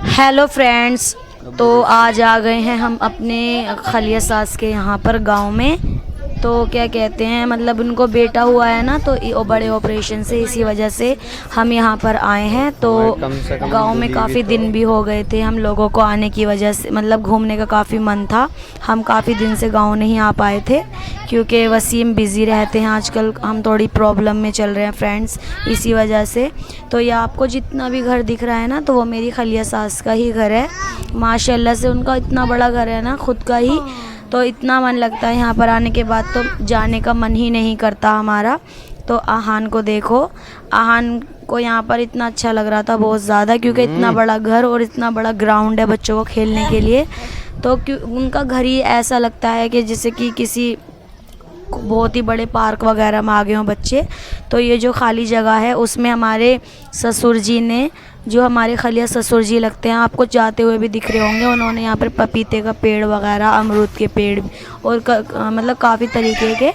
Hello friends. तो आज आ गए हैं हम अपने खलिया सास के यहाँ पर गांव में। तो क्या कहते हैं, मतलब उनको बेटा हुआ है ना, तो बड़े ऑपरेशन से इसी वजह से हम यहाँ पर आए हैं। तो गांव में काफ़ी दिन भी हो गए थे हम लोगों को आने की वजह से, मतलब घूमने का काफ़ी मन था। हम काफ़ी दिन से गांव नहीं आ पाए थे क्योंकि वसीम बिज़ी रहते हैं आजकल। हम थोड़ी प्रॉब्लम में चल रहे हैं फ्रेंड्स, इसी वजह से। तो ये आपको जितना भी घर दिख रहा है ना, तो वो मेरी खलिया सास का ही घर है। माशाल्लाह से उनका इतना बड़ा घर है ना, खुद का ही। तो इतना मन लगता है यहाँ पर आने के बाद, तो जाने का मन ही नहीं करता हमारा। तो आहान को देखो, आहान को यहाँ पर इतना अच्छा लग रहा था बहुत ज़्यादा, क्योंकि इतना बड़ा घर और इतना बड़ा ग्राउंड है बच्चों को खेलने के लिए। तो उनका घर ही ऐसा लगता है कि जैसे कि किसी बहुत ही बड़े पार्क वगैरह में आ गए हों बच्चे। तो ये जो खाली जगह है उसमें हमारे ससुर जी ने, जो हमारे खलिया ससुर जी लगते हैं, आपको जाते हुए भी दिख रहे होंगे, उन्होंने यहाँ पर पपीते का पेड़ वगैरह, अमरूद के पेड़ और मतलब काफ़ी तरीके के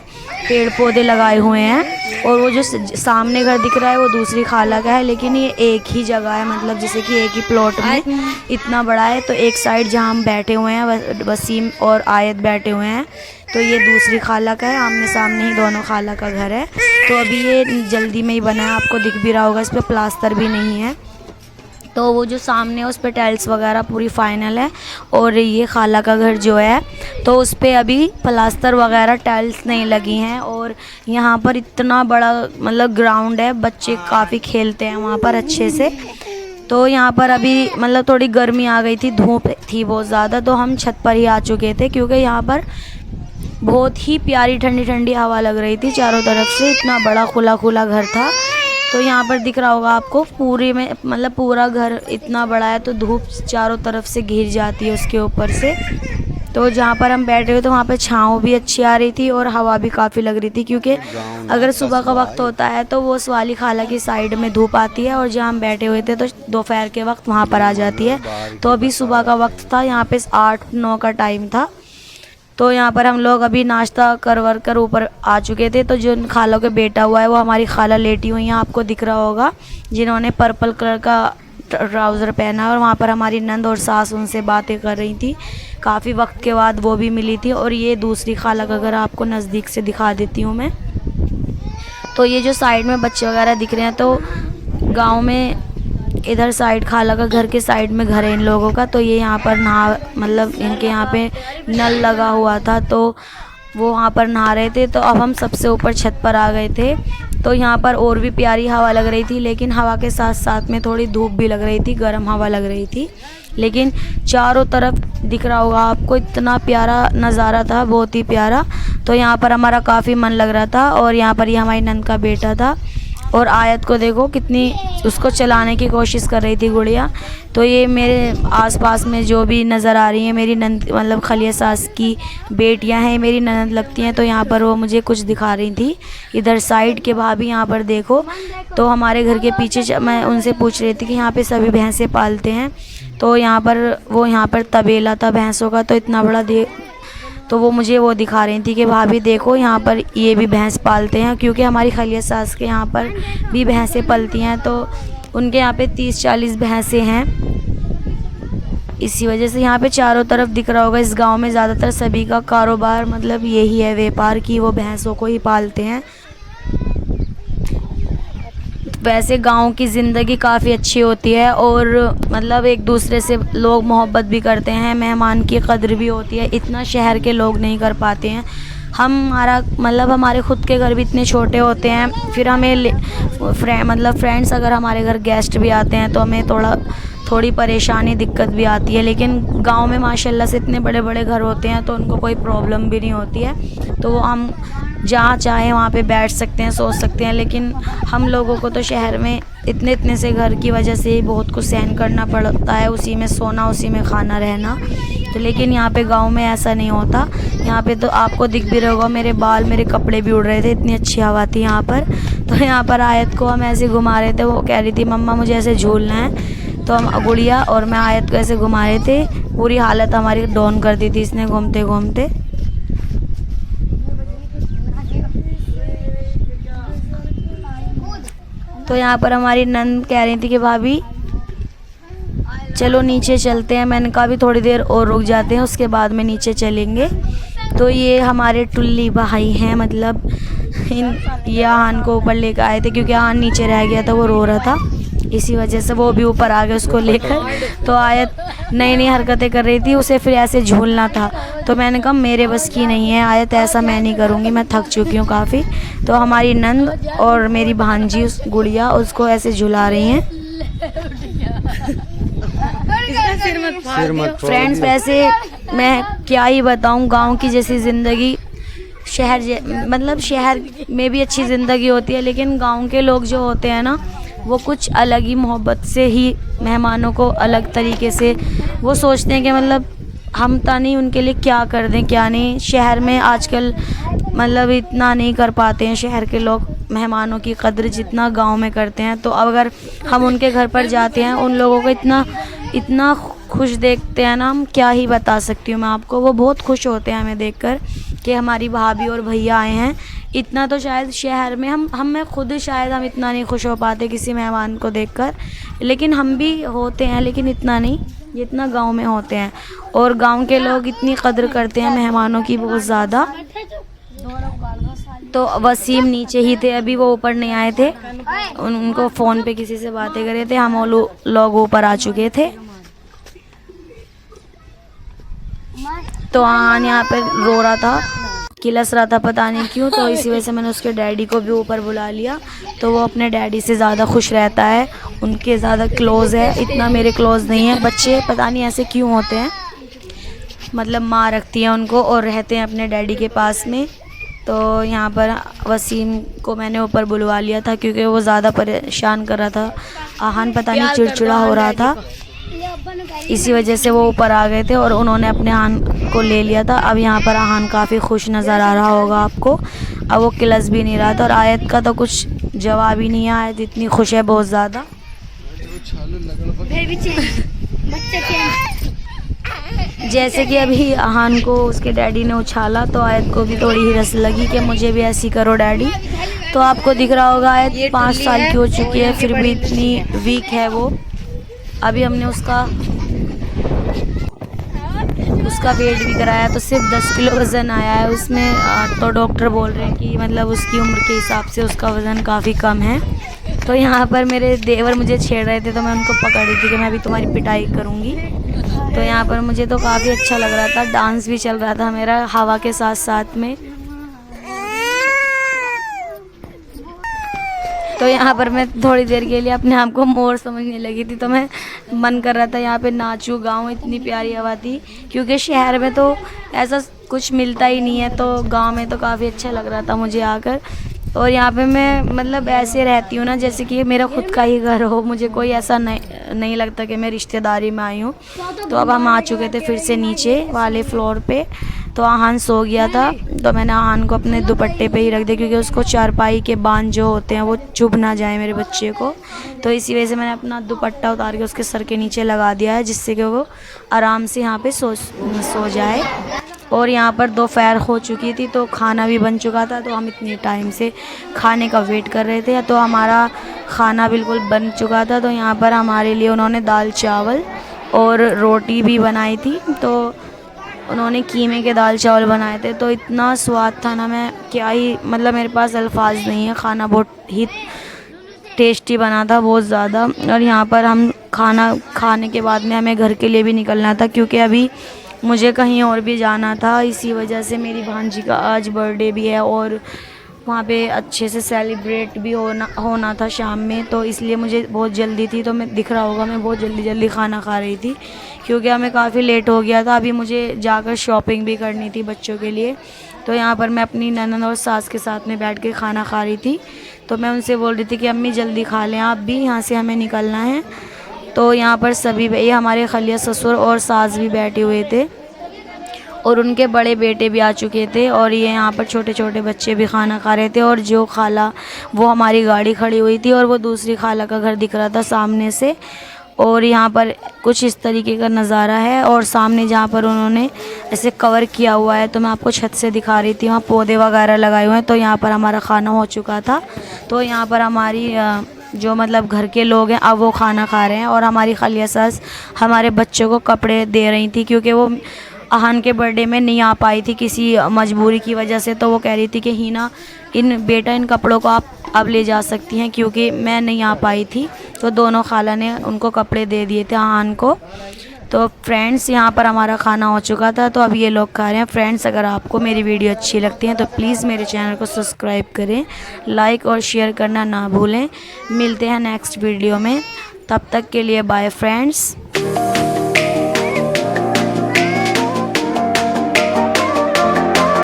पेड़ पौधे लगाए हुए हैं। और वो जो सामने घर दिख रहा है वो दूसरी खाला का है, लेकिन ये एक ही जगह है, मतलब जैसे कि एक ही प्लॉट में इतना बड़ा है। तो एक साइड जहाँ हम बैठे हुए हैं, वसीम और आयत बैठे हुए हैं, तो ये दूसरी खाला का है। आमने सामने ही दोनों खाला का घर है। तो अभी ये जल्दी में ही बना है, आपको दिख भी रहा होगा, इस पर प्लास्टर भी नहीं है। तो वो जो सामने है उस पर टाइल्स वगैरह पूरी फाइनल है। और ये खाला का घर जो है, तो उस पर अभी प्लास्टर वगैरह टाइल्स नहीं लगी हैं। और यहाँ पर इतना बड़ा मतलब ग्राउंड है, बच्चे काफ़ी खेलते हैं वहाँ पर अच्छे से। तो यहाँ पर अभी मतलब थोड़ी गर्मी आ गई थी, धूप थी बहुत ज़्यादा, तो हम छत पर ही आ चुके थे, क्योंकि यहाँ पर बहुत ही प्यारी ठंडी ठंडी हवा लग रही थी चारों तरफ से। इतना बड़ा खुला खुला घर था। तो यहाँ पर दिख रहा होगा आपको, पूरे में मतलब पूरा घर इतना बड़ा है, तो धूप चारों तरफ से घिर जाती है उसके ऊपर से। तो जहाँ पर हम बैठे हुए तो वहाँ पर छाँव भी अच्छी आ रही थी और हवा भी काफ़ी लग रही थी, क्योंकि अगर सुबह का वक्त होता है तो वो उस वाली खाला की साइड में धूप आती है, और जहाँ हम बैठे हुए थे तो दोपहर के वक्त वहाँ पर आ जाती है। तो अभी सुबह का वक्त था, यहाँ पे 8-9 का टाइम था। तो यहाँ पर हम लोग अभी नाश्ता कर कर ऊपर आ चुके थे। तो जो खालों के बेटा हुआ है वो हमारी खाला लेटी हुई हैं, आपको दिख रहा होगा, जिन्होंने पर्पल कलर का ट्राउज़र पहना। और वहाँ पर हमारी नंद और सास उनसे बातें कर रही थी, काफ़ी वक्त के बाद वो भी मिली थी। और ये दूसरी खाला का घर आपको नज़दीक से दिखा देती हूँ मैं। तो ये जो साइड में बच्चे वगैरह दिख रहे हैं, तो गाँव में इधर साइड खाला का घर के साइड में घर है इन लोगों का। तो ये यहाँ पर नहा, मतलब इनके यहाँ पे नल लगा हुआ था, तो वो वहाँ पर नहा रहे थे। तो अब हम सबसे ऊपर छत पर आ गए थे। तो यहाँ पर और भी प्यारी हवा लग रही थी, लेकिन हवा के साथ साथ में थोड़ी धूप भी लग रही थी, गर्म हवा लग रही थी। लेकिन चारों तरफ दिख रहा होगा आपको, इतना प्यारा नज़ारा था, बहुत ही प्यारा। तो यहाँ पर हमारा काफ़ी मन लग रहा था। और यहाँ पर ये हमारी नंद का बेटा था। और आयत को देखो कितनी उसको चलाने की कोशिश कर रही थी गुड़िया। तो ये मेरे आसपास में जो भी नज़र आ रही हैं मेरी नंद, मतलब खलिया सास की बेटियां हैं, मेरी ननद लगती हैं। तो यहाँ पर वो मुझे कुछ दिखा रही थी। इधर साइड के भाभी यहाँ पर देखो, तो हमारे घर के पीछे मैं उनसे पूछ रही थी कि यहाँ पे सभी भैंसें पालते हैं। तो यहाँ पर तबेला था भैंसों का, तो इतना बड़ा तो वो मुझे वो दिखा रही थी कि भाभी देखो यहाँ पर ये भी भैंस पालते हैं, क्योंकि हमारी खलिया सास के यहाँ पर भी भैंसें पलती हैं। तो उनके यहाँ पे 30-40 भैंसें हैं। इसी वजह से यहाँ पे चारों तरफ दिख रहा होगा, इस गांव में ज़्यादातर सभी का कारोबार मतलब यही है, व्यापार की, वो भैंसों को ही पालते हैं। वैसे गांव की ज़िंदगी काफ़ी अच्छी होती है, और मतलब एक दूसरे से लोग मोहब्बत भी करते हैं, मेहमान की कदर भी होती है। इतना शहर के लोग नहीं कर पाते हैं। हमारे ख़ुद के घर भी इतने छोटे होते हैं, फिर हमें फ्रेंड्स अगर हमारे घर गेस्ट भी आते हैं तो हमें थोड़ी परेशानी दिक्कत भी आती है। लेकिन गांव में माशाल्लाह से इतने बड़े बड़े घर होते हैं, तो उनको कोई प्रॉब्लम भी नहीं होती है। तो वो हम जहाँ चाहें वहाँ पे बैठ सकते हैं, सो सकते हैं। लेकिन हम लोगों को तो शहर में इतने से घर की वजह से ही बहुत कुछ सहन करना पड़ता है, उसी में सोना, उसी में खाना, रहना। तो लेकिन यहाँ पे गांव में ऐसा नहीं होता। यहाँ पे तो आपको दिख भी रहा होगा, मेरे बाल, मेरे कपड़े भी उड़ रहे थे, इतनी अच्छी हवा थी यहाँ पर। तो यहाँ पर आयत को हम ऐसे घुमा रहे थे, वो कह रही थी मम्मा मुझे ऐसे झूलना है। तो हम गुड़िया और मैं आयत को ऐसे घुमा रहे थे, पूरी हालत हमारी डाउन कर दी थी इसने घूमते घूमते। तो यहाँ पर हमारी नंद कह रही थी कि भाभी चलो नीचे चलते हैं। मैंने कहा भी थोड़ी देर और रुक जाते हैं, उसके बाद में नीचे चलेंगे। तो ये हमारे टुल्ली भाई हैं, मतलब ये आहान को ऊपर लेकर आए थे क्योंकि आहान नीचे रह गया था, वो रो रहा था, इसी वजह से वो भी ऊपर आ गए उसको लेकर। तो आयत नई नई हरकतें कर रही थी, उसे फिर ऐसे झूलना था। तो मैंने कहा मेरे बस की नहीं है आयत, ऐसा मैं नहीं करूँगी, मैं थक चुकी हूँ काफ़ी। तो हमारी नंद और मेरी भांजी उस गुड़िया उसको ऐसे झुला रही हैं। फ्रेंड्स वैसे मैं क्या ही बताऊँ, गांव की जैसी ज़िंदगी मतलब शहर में भी अच्छी ज़िंदगी होती है, लेकिन गांव के लोग जो होते हैं ना, वो कुछ अलग ही मोहब्बत से ही मेहमानों को अलग तरीके से वो सोचते हैं कि मतलब हम तो नहीं उनके लिए क्या कर दें क्या नहीं। शहर में आजकल मतलब इतना नहीं कर पाते हैं शहर के लोग मेहमानों की कद्र जितना गांव में करते हैं। तो अब अगर हम उनके घर पर जाते हैं, उन लोगों को इतना खुश देखते हैं ना, हम क्या ही बता सकती हूँ मैं आपको। वो बहुत खुश होते हैं हमें देखकर कि हमारी भाभी और भैया आए हैं। इतना तो शायद शहर में हम में खुद शायद हम इतना नहीं खुश हो पाते किसी मेहमान को देखकर, लेकिन हम भी होते हैं, लेकिन इतना नहीं जितना गांव में होते हैं। और गांव के लोग इतनी कद्र करते हैं मेहमानों की बहुत ज़्यादा। तो वसीम नीचे ही थे, अभी वो ऊपर नहीं आए थे, उनको फ़ोन पे किसी से बातें कर रहे थे, हम लोग ऊपर आ चुके थे। तो आहान यहाँ पर रो रहा था, किलस रहा था, पता नहीं क्यों। तो इसी वजह से मैंने उसके डैडी को भी ऊपर बुला लिया। तो वो अपने डैडी से ज़्यादा खुश रहता है, उनके ज़्यादा क्लोज़ है, इतना मेरे क्लोज़ नहीं है। बच्चे पता नहीं ऐसे क्यों होते हैं, मतलब माँ रखती है उनको और रहते हैं अपने डैडी के पास में। तो यहाँ पर वसीम को मैंने ऊपर बुलवा लिया था क्योंकि वो ज़्यादा परेशान कर रहा था। आहान पता नहीं चिड़चिड़ा हो रहा था, इसी वजह से वो ऊपर आ गए थे और उन्होंने अपने आहान को ले लिया था। अब यहाँ पर आहान काफ़ी खुश नज़र आ रहा होगा आपको, अब वो किलस भी नहीं रहा था। और आयत का तो कुछ जवाब ही नहीं है, आयत इतनी खुश है बहुत ज़्यादा। जैसे कि अभी आहान को उसके डैडी ने उछाला तो आयत को भी थोड़ी ही रस लगी कि मुझे भी ऐसी करो डैडी। तो आपको दिख रहा होगा आयत 5 साल की हो चुकी है, फिर भी इतनी वीक है वो। अभी हमने उसका वेट भी कराया तो सिर्फ 10 किलो वज़न आया है उसमें। तो डॉक्टर बोल रहे हैं कि मतलब उसकी उम्र के हिसाब से उसका वज़न काफ़ी कम है। तो यहाँ पर मेरे देवर मुझे छेड़ रहे थे, तो मैं उनको पकड़ रही थी कि मैं अभी तुम्हारी पिटाई करूँगी। तो यहाँ पर मुझे तो काफ़ी अच्छा लग रहा था, डांस भी चल रहा था मेरा हवा के साथ साथ में। तो यहाँ पर मैं थोड़ी देर के लिए अपने आप को मोर समझने लगी थी, तो मैं मन कर रहा था यहाँ पे नाचूं गाऊं, इतनी प्यारी हवा थी। क्योंकि शहर में तो ऐसा कुछ मिलता ही नहीं है, तो गांव में तो काफ़ी अच्छा लग रहा था मुझे आकर। और यहाँ पे मैं मतलब ऐसे रहती हूँ ना जैसे कि मेरा खुद का ही घर हो, मुझे कोई ऐसा नहीं लगता कि मैं रिश्तेदारी में आई हूँ। तो अब हम आ चुके थे फिर से नीचे वाले फ्लोर पे। तो आहान सो गया था, तो मैंने आहान को अपने दुपट्टे पे ही रख दिया क्योंकि उसको चारपाई के बांध जो होते हैं वो चुभ ना जाए मेरे बच्चे को। तो इसी वजह से मैंने अपना दुपट्टा उतार के उसके सर के नीचे लगा दिया है, जिससे कि वो आराम से यहाँ पे सो जाए। और यहाँ पर दोपहर हो चुकी थी तो खाना भी बन चुका था, तो हम इतनी टाइम से खाने का वेट कर रहे थे। तो हमारा खाना बिल्कुल बन चुका था। तो यहाँ पर हमारे लिए उन्होंने दाल चावल और रोटी भी बनाई थी। तो उन्होंने कीमे के दाल चावल बनाए थे, तो इतना स्वाद था ना, मैं क्या ही मतलब मेरे पास अल्फाज नहीं है। खाना बहुत ही टेस्टी बना था, बहुत ज़्यादा। और यहाँ पर हम खाना खाने के बाद में हमें घर के लिए भी निकलना था क्योंकि अभी मुझे कहीं और भी जाना था। इसी वजह से मेरी भांजी का आज बर्थडे भी है और वहाँ पे अच्छे से सेलिब्रेट भी होना था शाम में, तो इसलिए मुझे बहुत जल्दी थी। तो मैं दिख रहा होगा मैं बहुत जल्दी खाना खा रही थी क्योंकि हमें काफ़ी लेट हो गया था। अभी मुझे जाकर शॉपिंग भी करनी थी बच्चों के लिए। तो यहाँ पर मैं अपनी ननद और सास के साथ में बैठ के खाना खा रही थी। तो मैं उनसे बोल रही थी कि अम्मी जल्दी खा लें आप भी, यहाँ से हमें निकलना है। तो यहाँ पर सभी ये हमारे खलिया ससुर और सास भी बैठे हुए थे और उनके बड़े बेटे भी आ चुके थे। और ये यहाँ पर छोटे छोटे बच्चे भी खाना खा रहे थे। और जो खाला वो हमारी गाड़ी खड़ी हुई थी और वो दूसरी खाला का घर दिख रहा था सामने से। और यहाँ पर कुछ इस तरीके का नज़ारा है। और सामने जहाँ पर उन्होंने ऐसे कवर किया हुआ है, तो मैं आपको छत से दिखा रही थी, वहाँ पौधे वगैरह लगाए हुए हैं। तो यहाँ पर हमारा खाना हो चुका था। तो यहाँ पर हमारी जो मतलब घर के लोग हैं अब वो खाना खा रहे हैं। और हमारी खालिया सास हमारे बच्चों को कपड़े दे रही थी, क्योंकि वो अहान के बर्थडे में नहीं आ पाई थी किसी मजबूरी की वजह से। तो वो कह रही थी कि हिना इन कपड़ों को आप अब ले जा सकती हैं, क्योंकि मैं नहीं आ पाई थी। तो दोनों खाला ने उनको कपड़े दे दिए थे अहान को। तो फ्रेंड्स, यहाँ पर हमारा खाना हो चुका था, तो अब ये लोग खा रहे हैं। फ्रेंड्स, अगर आपको मेरी वीडियो अच्छी लगती है तो प्लीज़ मेरे चैनल को सब्सक्राइब करें, लाइक और शेयर करना ना भूलें। मिलते हैं नेक्स्ट वीडियो में, तब तक के लिए बाय फ्रेंड्स।